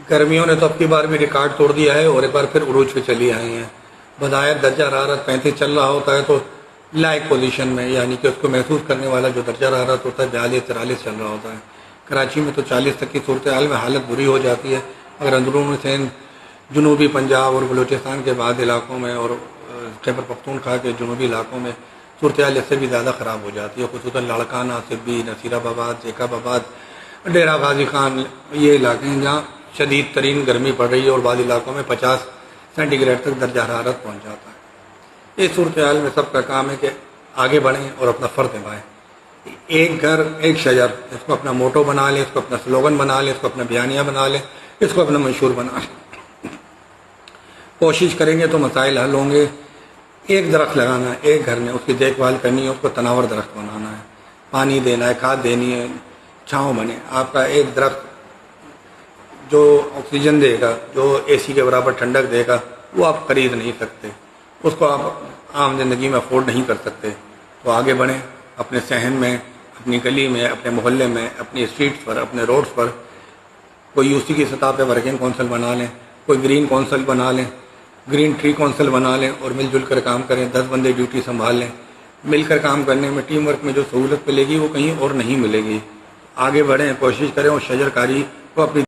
गर्मियों ने तो अब की बार में रिकॉर्ड तोड़ दिया है और एक बार फिर उरूज पे चली आई हैं। बज़ाहिर दर्जा हरारत 35 चल रहा होता है तो लाइक पोजीशन में, यानी कि उसको महसूस करने वाला जो दर्जा हरारत होता है 42-43 चल रहा होता है। कराची में तो 40 तक की सूरत हाल में हालत बुरी हो जाती है, मगर अंदरून सिंध, जनूबी पंजाब और बलूचिस्तान के बाद इलाकों में और खैबर पख्तूनख्वा के जनूबी इलाकों में सूरत हाल इससे भी ज़्यादा ख़राब हो जाती है। खुसूसन लाड़काना, सिब्बी, नसीराबाद, जेकाबाद, डेरा गाजी खान, ये इलाके हैं जहाँ शदीद तरीन गर्मी पड़ रही है और बाद इलाकों में 50 सेंटीग्रेड तक दर्जा हरारत पहुँच जाता है। इस सूरत हाल में सबका काम है कि आगे बढ़ें और अपना फ़र्ज निभाएं। एक घर एक शजर, इसको अपना मोटो बना लें, इसको अपना स्लोगन बना लें, इसको अपना बयानिया बना लें, इसको अपना मंशूर बना लें। कोशिश करेंगे तो मसाइल हल होंगे। एक दरख्त लगाना है एक घर में, उसकी देखभाल करनी है, उसको तनावर दरख्त बनाना है, पानी देना है, खाद देनी है, छाँव बने। आपका एक दरख्त जो ऑक्सीजन देगा, जो एसी के बराबर ठंडक देगा, वो आप खरीद नहीं सकते, उसको आप आम ज़िंदगी में अफोर्ड नहीं कर सकते। तो आगे बढ़ें, अपने सहन में, अपनी गली में, अपने मोहल्ले में, अपनी स्ट्रीट्स पर, अपने रोड्स पर कोई यूसी की सतह पे वर्किंग कौंसिल बना लें, कोई ग्रीन कौंसिल बना लें, ग्रीन ट्री कौंसिल बना लें और मिलजुल कर काम करें। 10 बंदे ड्यूटी संभाल लें। मिलकर काम करने में, टीम वर्क में जो सहूलत मिलेगी वो कहीं और नहीं मिलेगी। आगे बढ़ें, कोशिश करें और शजरकारी को अपनी